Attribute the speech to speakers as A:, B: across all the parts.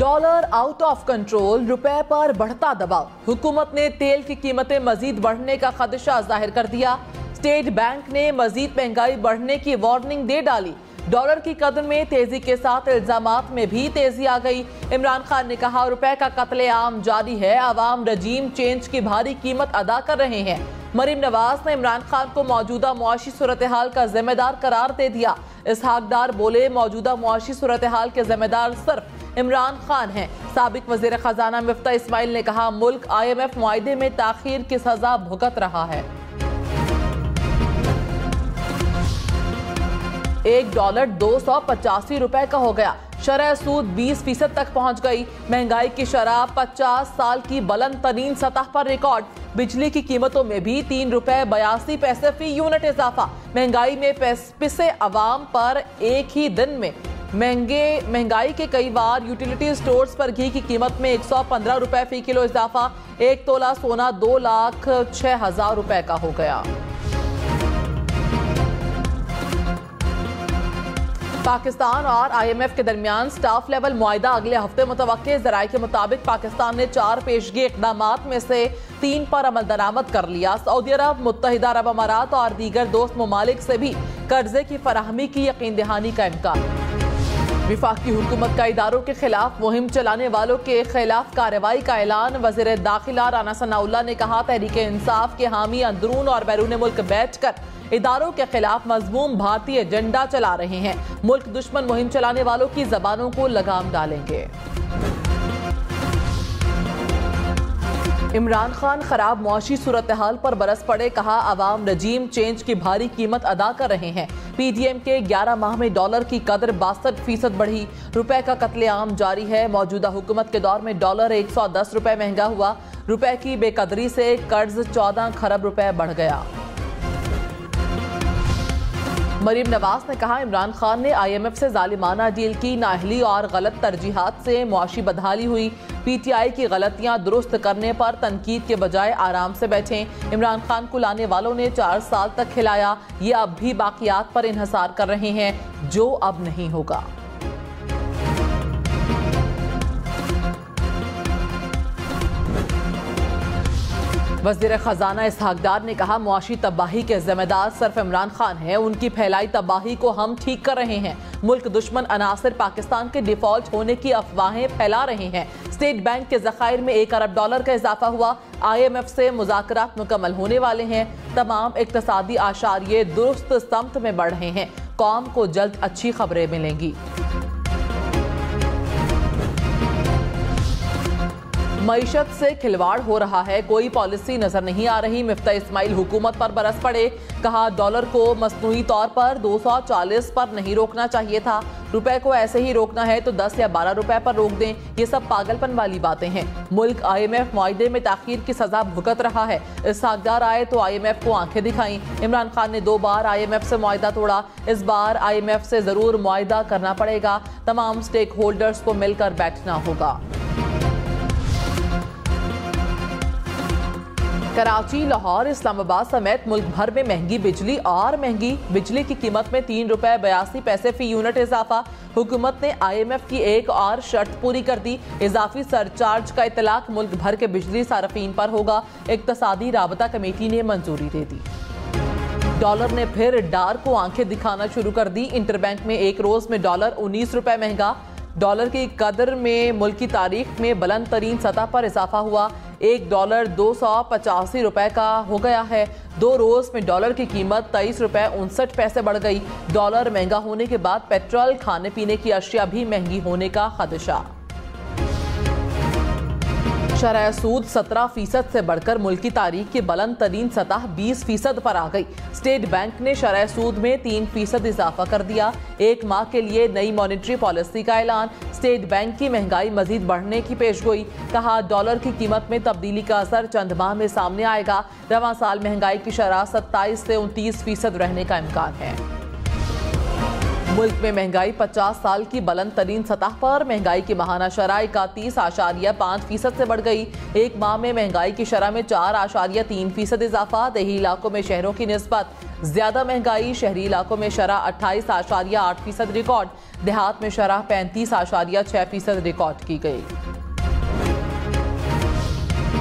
A: Dollar out of control, रुपए पर बढ़ता दबाव। हुकूमत ने तेल की कीमतें मजीद बढ़ने का खदशा जाहिर कर दिया। स्टेट बैंक ने मजीद महंगाई बढ़ने की वार्निंग दे डाली। डॉलर की कदर में तेजी के साथ इल्जामात में भी तेजी आ गई। इमरान खान ने कहा, रुपए का कत्लेआम जारी है, अवाम रजीम चेंज की भारी कीमत अदा कर रहे हैं। मरीम नवाज ने इमरान खान को मौजूदा मुआशी सूरत हाल का जिम्मेदार करार दे दिया। इसहाक डार बोले, मौजूदा मुआशी सूरत हाल के जिम्मेदार सिर्फ इमरान खान हैं। साबिक वजीर खजाना मिफ्ता इस्माइल ने कहा, मुल्क IMF मुआहदे में ताखीर की सजा भुगत रहा है। $1 285 रुपए का हो गया। शरह सूद 20% तक पहुंच गई। महंगाई की शरह 50 साल की बुलंद तरीन सतह पर रिकॉर्ड। बिजली की कीमतों में भी ₹3.82 फी यूनिट इजाफा। महंगाई में पिसे अवाम पर एक ही दिन में महंगाई के कई बार यूटिलिटी स्टोर्स पर घी की कीमत में ₹115 फी किलो इजाफा। 1 तोला सोना 2,06,000 रुपए का हो गया। पाकिस्तान और IMF के दरमियान स्टाफ लेवल मुआहिदा अगले हफ्ते मुतवक्के। ज़राए के मुताबिक पाकिस्तान ने 4 पेशगी इक़दामात में से 3 पर अमल दरामद कर लिया। सऊदी अरब, मुत्तहिदा अरब अमारात और दीगर दोस्त ममालिक से भी कर्जे की फराहमी की यकीन दहानी का इम्कान। विफाकी हुकूमत का इदारों के खिलाफ मुहिम चलाने वालों के खिलाफ कार्रवाई का ऐलान। वज़ीर दाखिला राना सनाउल्लाह ने कहा, तहरीक इंसाफ के हामी अंदरून और बैरून मुल्क बैठकर इदारों के खिलाफ मजमूम भारतीय एजेंडा चला रहे हैं। मुल्क दुश्मन मुहिम चलाने वालों की जबानों को लगाम डालेंगे। इमरान खान खराब मुआशी सूरत हाल पर बरस पड़े। कहा, अवाम रजीम चेंज की भारी कीमत अदा कर रहे हैं। PDM के 11 माह में डॉलर की कदर 62% बढ़ी। रुपए का कत्लेआम जारी है। मौजूदा हुकूमत के दौर में डॉलर 110 रुपए महंगा हुआ। रुपए की बेकदरी से कर्ज 14 खरब रुपए बढ़ गया। मरीम नवाज ने कहा, इमरान खान ने IMF से जालिमाना डील की। नाअहली और गलत तरजीहात से मुआशी बदहाली हुई। PTI की गलतियां दुरुस्त करने पर तनकीद के बजाय आराम से बैठें। इमरान खान को लाने वालों ने 4 साल तक खिलाया। ये अब भी बाकियात पर इन्हसार कर रहे हैं, जो अब नहीं होगा। वज़ीर खजाना इसहाक डार ने कहा, मुआशी तबाही के जिम्मेदार सिर्फ इमरान खान हैं। उनकी फैलाई तबाही को हम ठीक कर रहे हैं। मुल्क दुश्मन अनासिर पाकिस्तान के डिफॉल्ट होने की अफवाहें फैला रहे हैं। स्टेट बैंक के ज़खायर में $1 अरब का इजाफा हुआ। IMF से मुज़ाकरात मुकम्मल होने वाले हैं। तमाम इक्तसादी आशारिये दुरुस्त समत में बढ़ रहे हैं। कौम को जल्द अच्छी खबरें मिलेंगी। मईशत से खिलवाड़ हो रहा है, कोई पॉलिसी नजर नहीं आ रही। मिफ्ता इस्माइल हुकूमत पर बरस पड़े। कहा, डॉलर को मसनूई तौर पर 240 पर नहीं रोकना चाहिए था। रुपए को ऐसे ही रोकना है तो 10 या 12 रुपए पर रोक दें। ये सब पागलपन वाली बातें हैं। मुल्क IMF मुआहदे में ताखीर की सजा भुगत रहा है। इसहाक डार आए तो IMF को आंखें दिखाई। इमरान खान ने 2 बार IMF से मुआहदा तोड़ा। इस बार IMF से जरूर मुआहदा करना पड़ेगा। तमाम स्टेक होल्डर्स को मिलकर बैठना होगा। कराची, लाहौर, इस्लामाबाद समेत मुल्क भर में महंगी बिजली और महंगी बिजली की कीमत में ₹3.82 फी यूनिट इजाफा। हुकूमत ने IMF की एक और शर्त पूरी कर दी। इजाफी सरचार्ज का इतलाक मुल्क भर के बिजली सार्फिन पर होगा। इक्तसादी राबता कमेटी ने मंजूरी दे दी। डॉलर ने फिर डार को आंखें दिखाना शुरू कर दी। इंटरबैंक में एक रोज में डॉलर 19 रुपए महंगा। डॉलर की कदर में मुल्क की तारीख में बुलंद तरीन सतह पर इजाफा हुआ। $1 285 रुपए का हो गया है। 2 रोज में डॉलर की कीमत ₹23.59 बढ़ गई। डॉलर महंगा होने के बाद पेट्रोल, खाने पीने की अशिया भी महंगी होने का खदशा। शरह सूद 17% से बढ़कर मुल्क की तारीख की बुलंद तरीन सतह 20% पर आ गई। स्टेट बैंक ने शरह सूद में 3% इजाफा कर दिया। 1 माह के लिए नई मॉनेटरी पॉलिसी का ऐलान। स्टेट बैंक की महंगाई मजीद बढ़ने की पेशगोई। कहा, डॉलर की कीमत में तब्दीली का असर चंद माह में सामने आएगा। रवां साल महंगाई की शरह 27 से 29% रहने का इम्कान है। मुल्क में महंगाई 50 साल की बुलंद तरीन सतह पर। महंगाई की माहाना शरह 31.5% से बढ़ गई। 1 माह में महंगाई की शरह में 4.3% इजाफा। देही इलाकों में शहरों की निस्बत ज्यादा महंगाई, शहरी इलाकों में शरह 28.8% रिकॉर्ड, देहात में शरह 35.6% रिकॉर्ड की गई।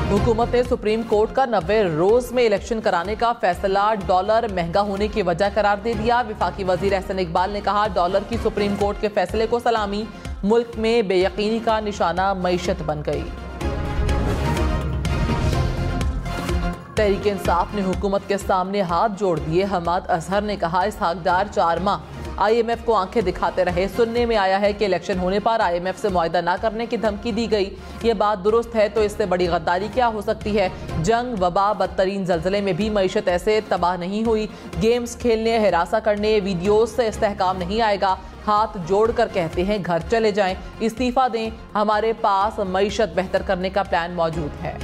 A: हुकूमत ने सुप्रीम कोर्ट का 90 रोज में इलेक्शन कराने का फैसला डॉलर महंगा होने की वजह करार दे दिया। वफाकी वजीर एहसन इकबाल ने कहा, डॉलर की सुप्रीम कोर्ट के फैसले को सलामी, मुल्क में बेयकीनी का निशाना मईशत बन गई। तहरीक इंसाफ ने हुकूमत के सामने हाथ जोड़ दिए। हमाद अजहर ने कहा, इसहाक डार 4 माह IMF को आंखें दिखाते रहे। सुनने में आया है कि इलेक्शन होने पर IMF से मुआहदा न करने की धमकी दी गई। ये बात दुरुस्त है तो इससे बड़ी गद्दारी क्या हो सकती है। जंग, वबा, बदतरीन जल्जले में भी मईशत ऐसे तबाह नहीं हुई। गेम्स खेलने, हिरासा करने, वीडियोस से इस्तेहकाम नहीं आएगा। हाथ जोड़कर कहते हैं घर चले जाएं, इस्तीफा दें। हमारे पास मईशत बेहतर करने का प्लान मौजूद है।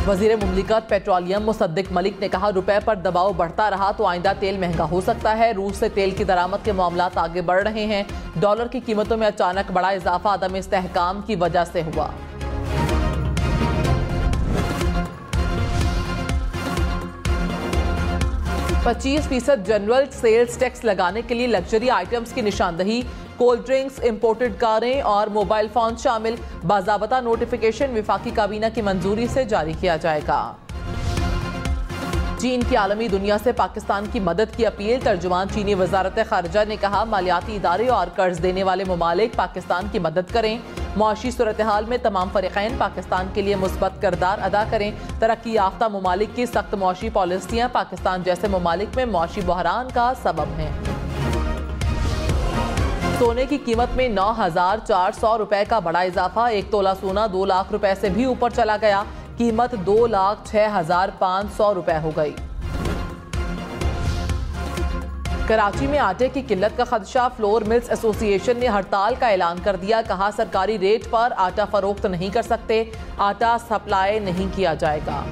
A: वजीर मुमलिकत पेट्रोलियम मुसद्दिक मलिक ने कहा, रुपए पर दबाव बढ़ता रहा तो आइंदा तेल महंगा हो सकता है। रूस से तेल की दरामद के मामलात आगे बढ़ रहे हैं। डॉलर की कीमतों में अचानक बड़ा इजाफा अदम इस्तेहकाम की वजह से हुआ। %25 जनरल सेल्स टैक्स लगाने के लिए लग्जरी आइटम्स की निशानदही, कोल्ड ड्रिंक्स, इंपोर्टेड कारें और मोबाइल फोन शामिल। बाज़ाबता नोटिफिकेशन वफाकी काबीना की मंजूरी से जारी किया जाएगा। चीन की आलमी दुनिया से पाकिस्तान की मदद की अपील। तर्जुमान चीनी वजारत खारजा ने कहा, मालियाती इदारे और कर्ज देने वाले ममालिक पाकिस्तान की मदद करें। मुआशी सूरत हाल में तमाम फरीक़ैन पाकिस्तान के लिए मुस्बत किरदार अदा करें। तरक्की याफ्ता ममालिक की सख्त मुआशी पॉलिसियाँ पाकिस्तान जैसे ममालिक में मुआशी बहरान का सबब हैं। सोने की कीमत में 9,400 रुपए का बड़ा इजाफा। 1 तोला सोना 2 लाख रुपए से भी ऊपर चला गया। कीमत 2,06,500 रुपए हो गई। कराची में आटे की किल्लत का खदशा। फ्लोर मिल्स एसोसिएशन ने हड़ताल का ऐलान कर दिया। कहा, सरकारी रेट पर आटा फरोख्त नहीं कर सकते, आटा सप्लाई नहीं किया जाएगा।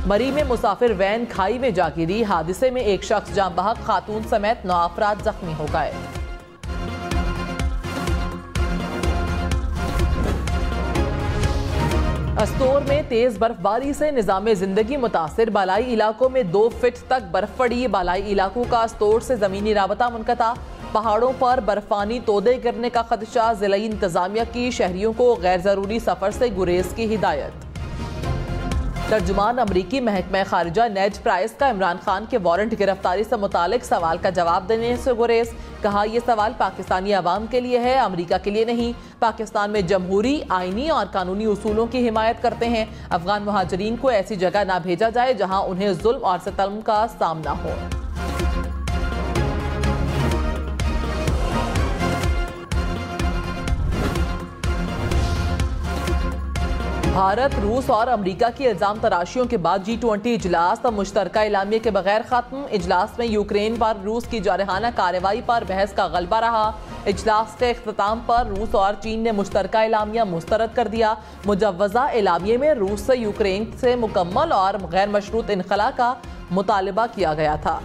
A: मरी में मुसाफिर वैन खाई में जा गिरी। हादसे में एक शख्स जान बहक, खातून समेत 9 अफराद जख्मी हो गए। अस्तोर में तेज बर्फबारी से निजामे जिंदगी मुतासिर। बालाई इलाकों में 2 फीट तक बर्फ पड़ी। बालाई इलाकों का अस्तोर से जमीनी राबता मुनक़ता। पहाड़ों पर बर्फानी तोदे गिरने का खदशा। ज़िला इंतजामिया की शहरियों को गैर जरूरी सफर से गुरेज की हिदायत। तर्जुमान अमरीकी महकमा खारिजा नेड प्राइस का इमरान खान के वारंट गिरफ्तारी से मुतालिक सवाल का जवाब देने से गुरेज। कहा, यह सवाल पाकिस्तानी अवाम के लिए है, अमरीका के लिए नहीं। पाकिस्तान में जमहूरी, आईनी और कानूनी उसूलों की हिमायत करते हैं। अफगान मुहाजिरीन को ऐसी जगह ना भेजा जाए जहां उन्हें जुल्म और सितम का सामना हो। भारत, रूस और अमरीका की इल्जाम तराशियों के बाद G20 इजलास मुश्तरका एलामिया के बगैर खत्म। इजलास में यूक्रेन पर रूस की जारहाना कार्रवाई पर बहस का गलबा रहा। इजलास के इख्तिताम पर रूस और चीन ने मुश्तरका एलामिया मुस्तरद कर दिया। मुजव्वजा एलामिया में रूस से यूक्रेन से मुकम्मल और गैर मशरूत इनखला का मुतालबा किया गया था।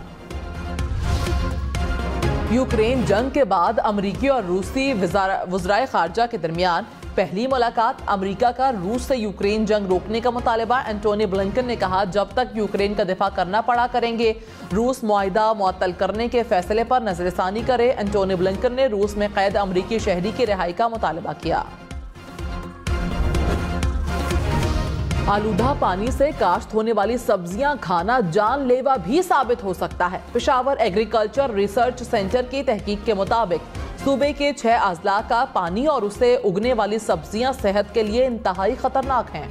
A: यूक्रेन जंग के बाद अमरीकी और रूसी वज़राए खारजा के दरमियान पहली मुलाकात। अमरीका का रूस से यूक्रेन जंग रोकने का मुतालबा। एंटोनी ब्लिंकन ने कहा, जब तक यूक्रेन का दिफा करना पड़ा करेंगे। रूस मुआहिदा मुअत्तल करने के फैसले पर नजरसानी करे। एंटोनी ब्लिंकन ने रूस में कैद अमरीकी शहरी की रिहाई का मुतालबा किया। आलूदा पानी से काश्त होने वाली सब्जियां खाना जानलेवा भी साबित हो सकता है। पेशावर एग्रीकल्चर रिसर्च सेंटर की तहकीक के मुताबिक सूबे के 6 अजला का पानी और उससे उगने वाली सब्जियां सेहत के लिए इंतहाई खतरनाक हैं।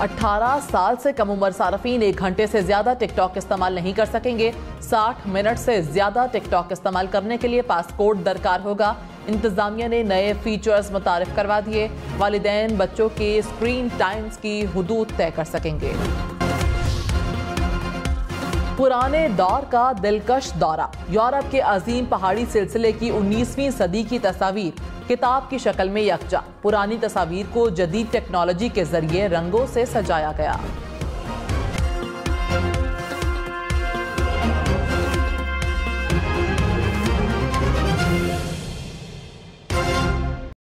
A: 18 साल से कम उम्र सार्फिन 1 घंटे से ज्यादा टिकटॉक इस्तेमाल नहीं कर सकेंगे। 60 मिनट से ज्यादा टिकटॉक इस्तेमाल करने के लिए पासपोर्ट दरकार होगा। इंतजामिया ने नए फीचर्स मुतारिफ करवा दिए। वालिदैन बच्चों के स्क्रीन टाइम्स की हुदूद तय कर सकेंगे। पुराने दौर का दिलकश दौरा। यूरोप के अजीम पहाड़ी सिलसिले की 19वीं सदी की तस्वीर किताब की शक्ल में यकजा। पुरानी तस्वीर को जदीद टेक्नोलॉजी के जरिए रंगों से सजाया गया।